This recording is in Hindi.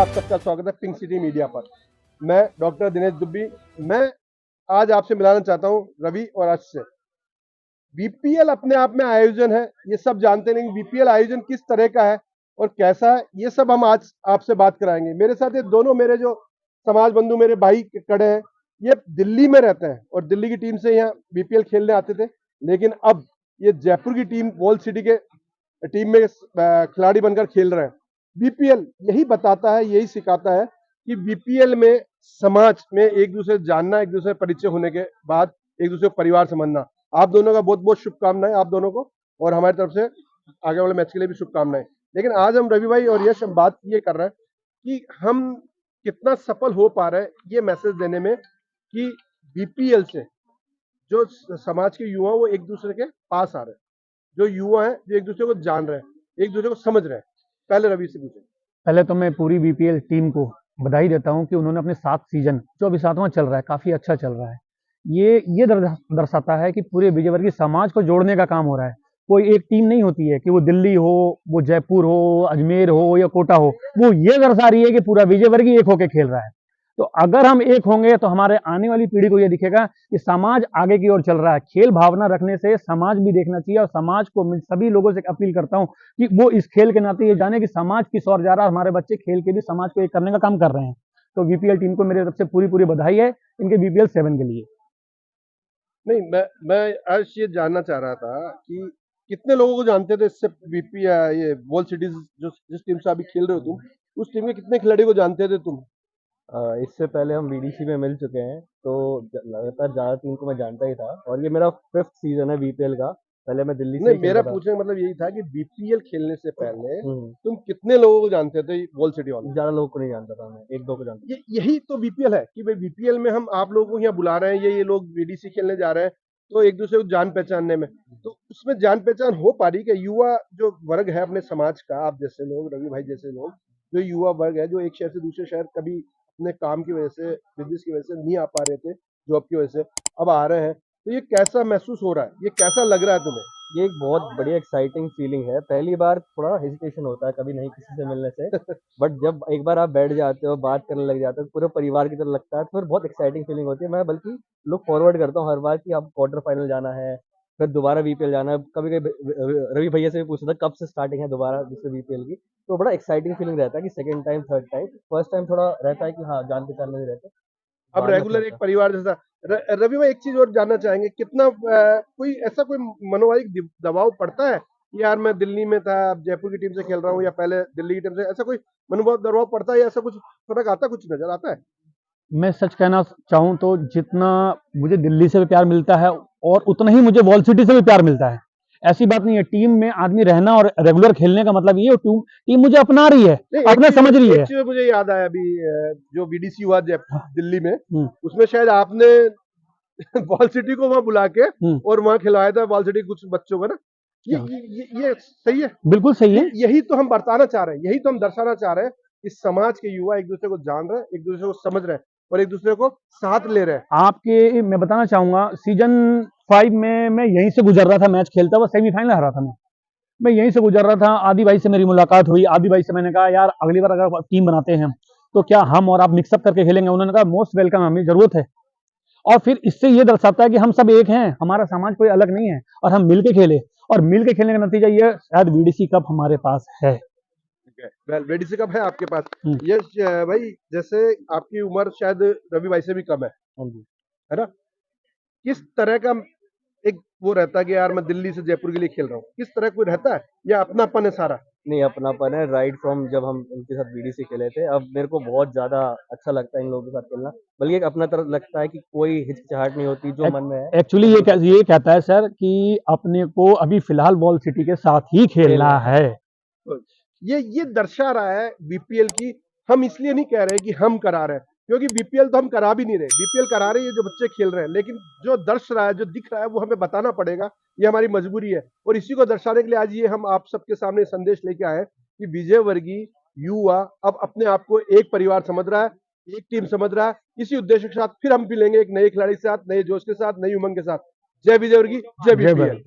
आप सबका स्वागत है पिंक सिटी मीडिया पर। मैं डॉक्टर दिनेश दुब्बी। मैं आज आपसे मिलाना चाहता हूं रवि और अर्श से। बीपीएल अपने आप में आयोजन है, ये सब जानते नहीं। बीपीएल आयोजन किस तरह का है और कैसा है, ये सब हम आज आपसे बात कराएंगे। मेरे साथ ये दोनों मेरे जो समाज बंधु मेरे भाई खड़े हैं, ये दिल्ली में रहते हैं और दिल्ली की टीम से यहाँ बीपीएल खेलने आते थे, लेकिन अब ये जयपुर की टीम वॉल सिटी के टीम में खिलाड़ी बनकर खेल रहे हैं। बीपीएल यही बताता है, यही सिखाता है कि बीपीएल में समाज में एक दूसरे जानना, एक दूसरे परिचय होने के बाद एक दूसरे को परिवार समझना। आप दोनों का बहुत बहुत शुभकामनाएं आप दोनों को, और हमारी तरफ से आगे वाले मैच के लिए भी शुभकामनाएं। लेकिन आज हम रवि भाई और यश हम बात ये कर रहे हैं कि हम कितना सफल हो पा रहे हैं ये मैसेज देने में कि बीपीएल से जो समाज के युवा वो एक दूसरे के पास आ रहे हैं, जो युवा हैं जो एक दूसरे को जान रहे हैं, एक दूसरे को समझ रहे हैं। पहले रवि से पूछे। पहले तो मैं पूरी बीपीएल टीम को बधाई देता हूं कि उन्होंने अपने 7 सीजन, जो अभी 7वां चल रहा है, काफी अच्छा चल रहा है। ये दर्शाता है कि पूरे विजयवर्गीय समाज को जोड़ने का काम हो रहा है। कोई एक टीम नहीं होती है कि वो दिल्ली हो, वो जयपुर हो, अजमेर हो या कोटा हो, वो ये दर्शा रही है कि पूरा विजयवर्गीय एक होकर खेल रहा है। तो अगर हम एक होंगे तो हमारे आने वाली पीढ़ी को यह दिखेगा कि समाज आगे की ओर चल रहा है। खेल भावना रखने से समाज भी देखना चाहिए, और समाज को मैं सभी लोगों से अपील करता हूं कि वो इस खेल के नाते ये जाने कि समाज किस ओर जा रहा है। हमारे बच्चे खेल के भी समाज को एक करने का काम कर रहे हैं। तो बीपीएल टीम को मेरी तरफ से पूरी पूरी बधाई है इनके बीपीएल 7 के लिए। नहीं, मैं आज ये जानना चाह रहा था कि कितने लोगों को जानते थे इससे ये वॉल सिटीज जो जिस टीम से अभी खेल रहे हो तुम, उस टीम के कितने खिलाड़ी को जानते थे तुम? इससे पहले हम बीडीसी में मिल चुके हैं, तो लगातार ज़्यादा टीम को मैं जानता ही था, और ये मेरा 5th सीजन है बीपीएल का। पहले मैं दिल्ली से नहीं, ही मेरा खेलता था। पूछने का मतलब यही था कि बीपीएल खेलने से पहले तुम कितने लोगों को जानते थे वॉल सिटी वाले? ज़्यादा लोगों को नहीं जानता था, मैं 1-2 को जानता था। यही तो बीपीएल है कि भाई बीपीएल में हम आप लोगों को यहाँ बुला रहे हैं, ये लोग बीडीसी खेलने जा रहे हैं, तो एक दूसरे को जान पहचानने में, तो उसमें जान पहचान हो पा रही कि युवा जो वर्ग है अपने समाज का, आप जैसे लोग, रवि भाई जैसे लोग, जो युवा वर्ग है जो एक शहर से दूसरे शहर कभी अपने काम की वजह से, बिजनेस की वजह से नहीं आ पा रहे थे, जॉब की वजह से अब आ रहे हैं, तो ये कैसा महसूस हो रहा है, ये कैसा लग रहा है तुम्हें? ये एक बहुत बढ़िया एक्साइटिंग फीलिंग है। पहली बार थोड़ा हेजिटेशन होता है कभी नहीं किसी से मिलने से, बट जब एक बार आप बैठ जाते हो, बात करने लग जाते हो, पूरे परिवार की तरह लगता है, तो फिर बहुत एक्साइटिंग फीलिंग होती है। मैं बल्कि लुक फॉरवर्ड करता हूँ हर बार कि अब क्वार्टर फाइनल जाना है, फिर दोबारा बीपीएल जाना है। कभी कभी रवि भैया से भी पूछता था कब से स्टार्टिंग है दोबारा दूसरे बीपीएल की, तो बड़ा एक्साइटिंग फीलिंग रहता है कि second time, third time. First time थोड़ा रहता है कि हाँ, जान पहचान में नहीं रहते, अब बाद में रेगुलर अच्छा एक लगता परिवार जैसा। रवि भाई एक चीज और जानना चाहेंगे, कितना कोई ऐसा कोई मनोवाइक दबाव पड़ता है कि यार मैं दिल्ली में था, अब जयपुर की टीम से खेल रहा हूँ, या पहले दिल्ली की टीम से, ऐसा कोई मनोभाव दबाव पड़ता है या ऐसा कुछ फर्क आता है, कुछ नजर आता है? मैं सच कहना चाहूं तो जितना मुझे दिल्ली से भी प्यार मिलता है, और उतना ही मुझे वॉल सिटी से भी प्यार मिलता है। ऐसी बात नहीं है। टीम में आदमी रहना और रेगुलर खेलने का मतलब ये टीम मुझे अपना रही है, नहीं, अपने समझ रही है। एक चीज मुझे याद आया अभी, जो बीडीसी हुआ दिल्ली में, हम्म, उसमें शायद आपने वॉल सिटी को वहां बुला के और वहां खिलाया था वॉल सिटी कुछ बच्चों को ना। ये सही है? बिल्कुल सही है। यही तो हम बताना चाह रहे हैं, यही तो हम दर्शाना चाह रहे हैं कि समाज के युवा एक दूसरे को जान रहे हैं, एक दूसरे को समझ रहे हैं और एक दूसरे को साथ ले रहे हैं। आपके मैं बताना चाहूंगा, सीजन 5 में मैं यहीं से गुजर रहा था, मैच खेलता हुआ सेमीफाइनल हारा था मैं यहीं से गुजर रहा था। आदि भाई से मेरी मुलाकात हुई। आदि भाई से मैंने कहा यार अगली बार अगर टीम बनाते हैं तो क्या हम और आप मिक्सअप करके खेलेंगे? उन्होंने कहा मोस्ट वेलकम, हमें जरूरत है। और फिर इससे ये दर्शाता है कि हम सब एक हैं, हमारा समाज कोई अलग नहीं है, और हम मिलके खेले, और मिलके खेलने का नतीजा ये शायद बीडीसी कप हमारे पास है। बीडीसी कप है आपके पास। ये भाई जैसे आपकी उम्र शायद रवि भाई से भी कम है ना? किस तरह का एक वो रहता है कि यार मैं दिल्ली से जयपुर के लिए खेल रहा हूँ, किस तरह कोई रहता है या अपनापन है सारा? नहीं, अपनापन है। राइट फ्रॉम जब हम उनके साथ बीडीसी खेले थे, अब मेरे को बहुत ज़्यादा अच्छा लगता है इन लोगों के साथ खेलना। बल्कि एक अपना तरफ लगता है कि कोई हिचकिचाहट नहीं होती, जो मन में है। एक्चुअली ये कहता है सर कि अपने को अभी फिलहाल वॉल सिटी के साथ ही खेलना है। ये दर्शा रहा है बीपीएल की। हम इसलिए नहीं कह रहे कि हम करा रहे हैं, क्योंकि बीपीएल तो हम करा भी नहीं रहे, बीपीएल करा रहे हैं जो बच्चे खेल रहे हैं, लेकिन जो दर्श रहा है, जो दिख रहा है, वो हमें बताना पड़ेगा। ये हमारी मजबूरी है, और इसी को दर्शाने के लिए आज ये हम आप सबके सामने संदेश लेके आए कि विजयवर्गीय युवा अब अपने आप को एक परिवार समझ रहा है, एक टीम समझ रहा है। इसी उद्देश्य के साथ फिर हम मिलेंगे एक नए खिलाड़ी के साथ, नए जोश के साथ, नई उमंग के साथ। जय विजयवर्गीय, जय बीपीएल।